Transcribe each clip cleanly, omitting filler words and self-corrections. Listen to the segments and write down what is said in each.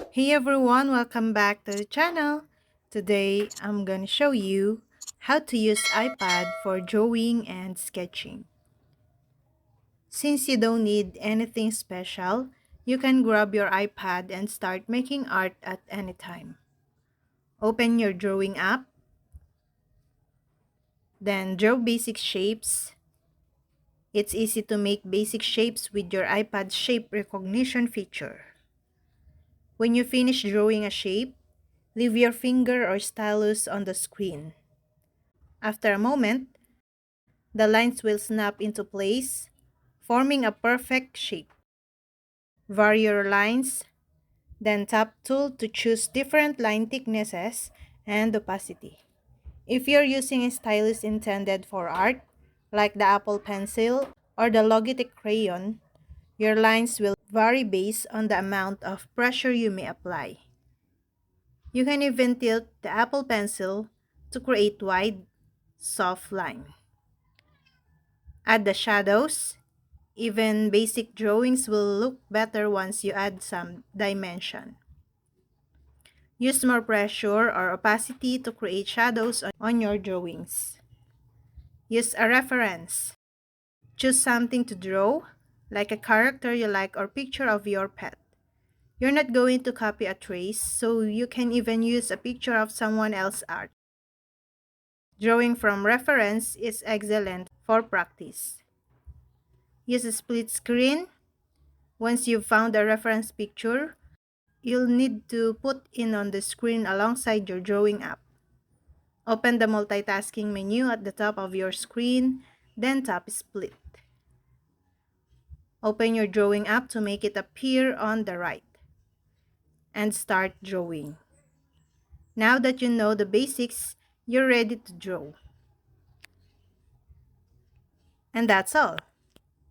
Hey everyone, welcome back to the channel. Today I'm going to show you how to use iPad for drawing and sketching. Since you don't need anything special, you can grab your iPad and start making art at any time. Open your drawing app, then draw basic shapes. It's easy to make basic shapes with your iPad shape recognition feature. When you finish drawing a shape, leave your finger or stylus on the screen. After a moment, the lines will snap into place, forming a perfect shape. Vary your lines, then tap Tool to choose different line thicknesses and opacity. If you're using a stylus intended for art, like the Apple Pencil or the Logitech Crayon, your lines will vary based on the amount of pressure you may apply. You can even tilt the Apple Pencil to create wide, soft line. Add the shadows. Even basic drawings will look better once you add some dimension. Use more pressure or opacity to create shadows on your drawings. Use a reference. Choose something to draw, like a character you like or picture of your pet. You're not going to copy a trace, so you can even use a picture of someone else's art. Drawing from reference is excellent for practice. Use a split screen. Once you've found a reference picture, you'll need to put it on the screen alongside your drawing app. Open the multitasking menu at the top of your screen, then tap Split. Open your drawing app to make it appear on the right, and start drawing. Now that you know the basics, you're ready to draw. And that's all.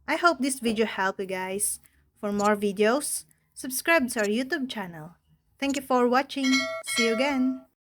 I hope this video helped you guys. For more videos, subscribe to our YouTube channel. Thank you for watching. See you again.